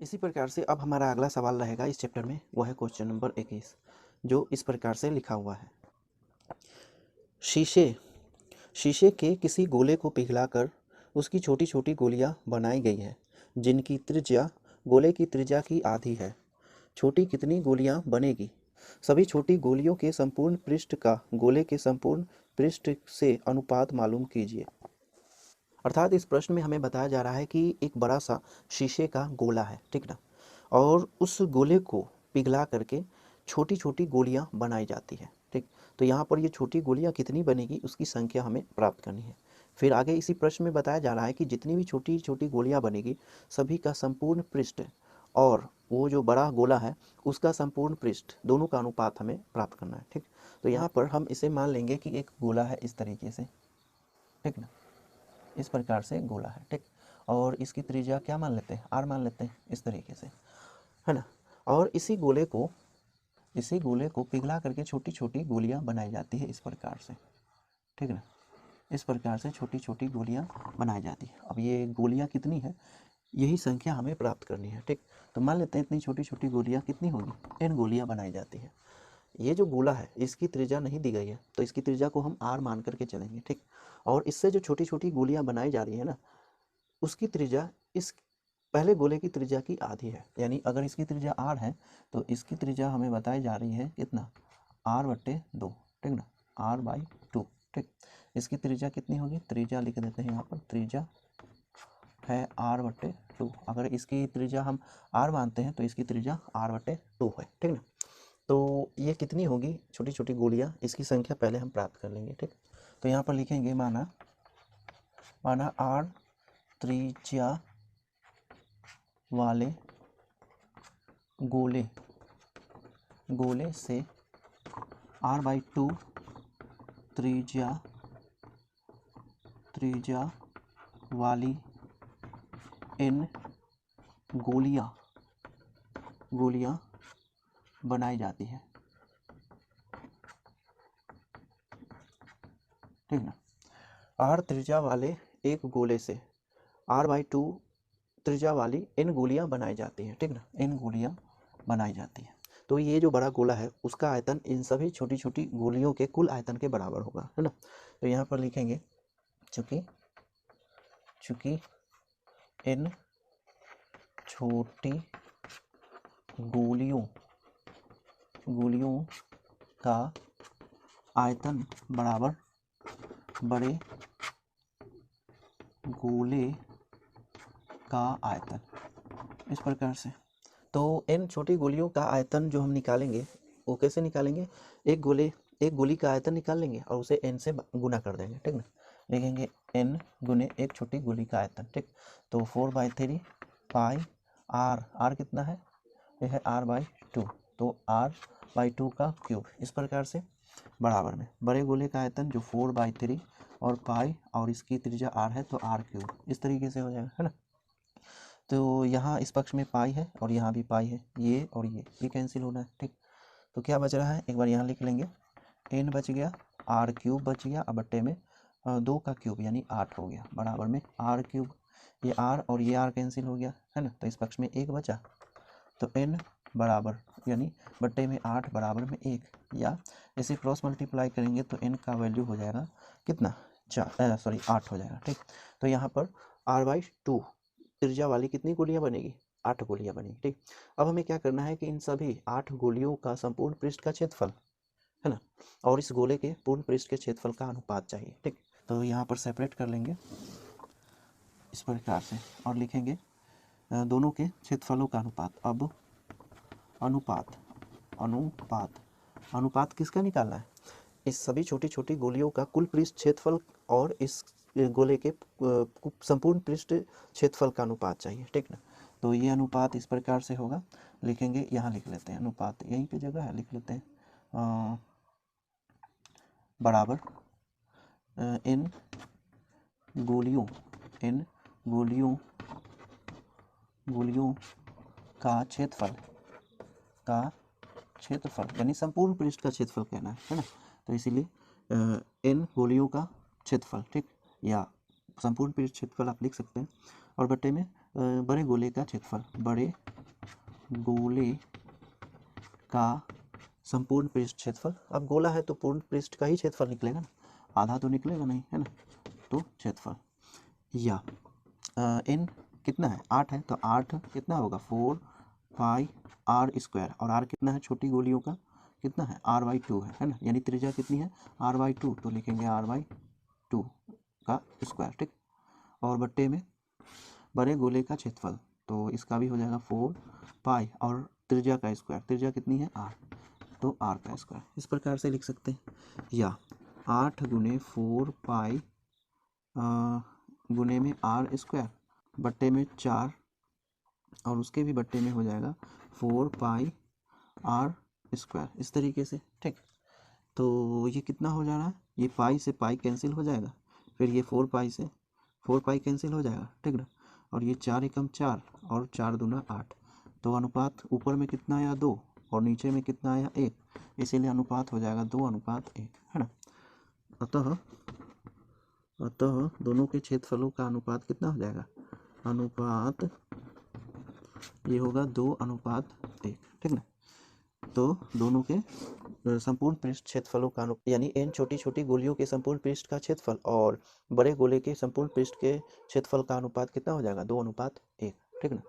इसी प्रकार से अब हमारा अगला सवाल रहेगा इस चैप्टर में, वह है क्वेश्चन नंबर 21, जो इस प्रकार से लिखा हुआ है। शीशे शीशे के किसी गोले को पिघलाकर उसकी छोटी छोटी गोलियां बनाई गई हैं, जिनकी त्रिज्या गोले की त्रिज्या की आधी है। छोटी कितनी गोलियां बनेगी? सभी छोटी गोलियों के संपूर्ण पृष्ठ का गोले के संपूर्ण पृष्ठ से अनुपात मालूम कीजिए। अर्थात इस प्रश्न में हमें बताया जा रहा है कि एक बड़ा सा शीशे का गोला है, ठीक ना, और उस गोले को पिघला करके छोटी छोटी गोलियां बनाई जाती है, ठीक। तो यहाँ पर ये छोटी गोलियां कितनी बनेगी उसकी संख्या हमें प्राप्त करनी है। फिर आगे इसी प्रश्न में बताया जा रहा है कि जितनी भी छोटी छोटी गोलियां बनेगी सभी का संपूर्ण पृष्ठ और वो जो बड़ा गोला है उसका संपूर्ण पृष्ठ दोनों का अनुपात हमें प्राप्त करना है, ठीक। तो यहाँ पर हम इसे मान लेंगे कि एक गोला है इस तरीके से, ठीक ना, इस प्रकार से गोला है, ठीक। और इसकी त्रिज्या क्या मान लेते हैं? आर मान लेते हैं, इस तरीके से, है ना। और इसी गोले को पिघला करके छोटी छोटी गोलियां बनाई जाती है इस प्रकार से, ठीक है ना। इस प्रकार से छोटी छोटी गोलियां बनाई जाती है। अब ये गोलियां कितनी है यही संख्या हमें प्राप्त करनी है, ठीक। तो मान लेते हैं इतनी छोटी छोटी गोलियां कितनी होगी, n गोलियां बनाई जाती है। ये जो गोला है इसकी त्रिज्या नहीं दी गई है तो इसकी त्रिज्या को हम r मान करके चलेंगे, ठीक। और इससे जो छोटी छोटी गोलियां बनाई जा रही है ना उसकी त्रिज्या इस पहले गोले की त्रिज्या की आधी है। यानी अगर इसकी त्रिज्या r है तो इसकी त्रिज्या हमें बताई जा रही है कितना, r/2, ठीक ना, r/2, ठीक। इसकी त्रिज्या कितनी होगी, त्रिज्या लिख देते हैं यहाँ पर, त्रिज्या है r/2। अगर इसकी त्रिज्या हम r मानते हैं तो इसकी त्रिज्या r/2 है, ठीक ना। तो ये कितनी होगी छोटी छोटी गोलियां, इसकी संख्या पहले हम प्राप्त कर लेंगे, ठीक। तो यहाँ पर लिखेंगे माना r त्रिज्या वाले गोले से r/2 त्रिज्या वाली n गोलियां बनाई जाती है, ठीक ना। r त्रिज्या वाले एक गोले से r/2 त्रिज्या वाली n गोलियां बनाई जाती हैं, ठीक ना, n गोलियां बनाई जाती हैं। तो ये जो बड़ा गोला है उसका आयतन इन सभी छोटी छोटी गोलियों के कुल आयतन के बराबर होगा, है ना। तो यहाँ पर लिखेंगे चूंकि n छोटी गोलियों का आयतन बराबर बड़े गोले का आयतन, इस प्रकार से। तो n छोटी गोलियों का आयतन जो हम निकालेंगे वो कैसे निकालेंगे, एक गोली का आयतन निकाल लेंगे और उसे n से गुना कर देंगे, ठीक ना। लिखेंगे n गुने एक छोटी गोली का आयतन, ठीक। तो 4/3 पाई r कितना है, यह है r/2, तो r/2 का क्यूब, इस प्रकार से बराबर में बड़े गोले का आयतन जो 4/3 और पाई और इसकी त्रिज्या r है तो r3, इस तरीके से हो जाएगा, है ना। तो यहाँ इस पक्ष में पाई है और यहाँ भी पाई है, ये और ये कैंसिल होना है, ठीक। तो क्या बच रहा है, एक बार यहाँ लिख लेंगे, n बच गया, r³ बच गया, अब बट्टे में 2 का क्यूब यानी 8 हो गया, बराबर में r³, ये r और ये r कैंसिल हो गया, है ना। तो इस पक्ष में 1 बचा, तो n बराबर यानी बट्टे में 8 बराबर में 1, या इसे क्रॉस मल्टीप्लाई करेंगे तो n का वैल्यू हो जाएगा कितना, 8 हो जाएगा, ठीक। तो यहाँ पर r/2 त्रिज्या वाली कितनी गोलियां बनेगी, 8 गोलियां बनेगी, ठीक। अब हमें क्या करना है कि इन सभी 8 गोलियों का संपूर्ण पृष्ठ का क्षेत्रफल, है ना, और इस गोले के पूर्ण पृष्ठ के क्षेत्रफल का अनुपात चाहिए, ठीक। तो यहाँ पर सेपरेट कर लेंगे इस प्रकार से और लिखेंगे दोनों के क्षेत्रफलों का अनुपात। अब अनुपात किसका निकालना है, इस सभी छोटी छोटी गोलियों का कुल पृष्ठ क्षेत्रफल और इस गोले के संपूर्ण पृष्ठ क्षेत्रफल का अनुपात चाहिए, ठीक ना। तो ये अनुपात इस प्रकार से होगा, लिखेंगे, यहाँ लिख लेते हैं अनुपात, यहीं पे जगह है, लिख लेते हैं बराबर इन गोलियों का क्षेत्रफल यानी संपूर्ण पृष्ठ का क्षेत्रफल कहना है ना। तो इसीलिए n गोलियों का क्षेत्रफल, ठीक, या संपूर्ण पृष्ठ क्षेत्रफल आप लिख सकते हैं, और बट्टे में बड़े गोले का क्षेत्रफल, बड़े गोले का संपूर्ण पृष्ठ क्षेत्रफल। अब गोला है तो पूर्ण पृष्ठ का ही क्षेत्रफल निकलेगा ना, आधा तो निकलेगा नहीं, है ना, तो क्षेत्रफल। या n कितना है, 8 है, तो 8 कितना होगा 4 पाई आर स्क्वायर, और r कितना है छोटी गोलियों का, कितना है r/2 है ना, यानी त्रिज्या कितनी है r/2, तो लिखेंगे r/2 का स्क्वायर, ठीक। और बट्टे में बड़े गोले का क्षेत्रफल, तो इसका भी हो जाएगा 4 पाई और त्रिज्या का स्क्वायर, त्रिज्या कितनी है r, तो r का स्क्वायर, इस प्रकार से लिख सकते हैं। या 8 गुने 4 पाई गुने में r स्क्वायर बट्टे में 4, और उसके भी बट्टे में हो जाएगा 4 पाई r स्क्वायर, इस तरीके से, ठीक। तो ये कितना हो जा रहा है, ये पाई से पाई कैंसिल हो जाएगा, फिर ये 4 पाई से 4 पाई कैंसिल हो जाएगा, ठीक ना, और ये 4 एकम 4 और 4 दूना 8, तो अनुपात ऊपर में कितना आया 2 और नीचे में कितना आया 1, इसीलिए अनुपात हो जाएगा 2:1, है ना। अतः दोनों के क्षेत्रफलों का अनुपात कितना हो जाएगा, अनुपात ये होगा 2:1, ठीक ना। तो दोनों के संपूर्ण पृष्ठ क्षेत्रफलों का यानी n छोटी छोटी गोलियों के संपूर्ण पृष्ठ का क्षेत्रफल और बड़े गोले के संपूर्ण पृष्ठ के क्षेत्रफल का अनुपात कितना हो जाएगा 2:1, ठीक ना।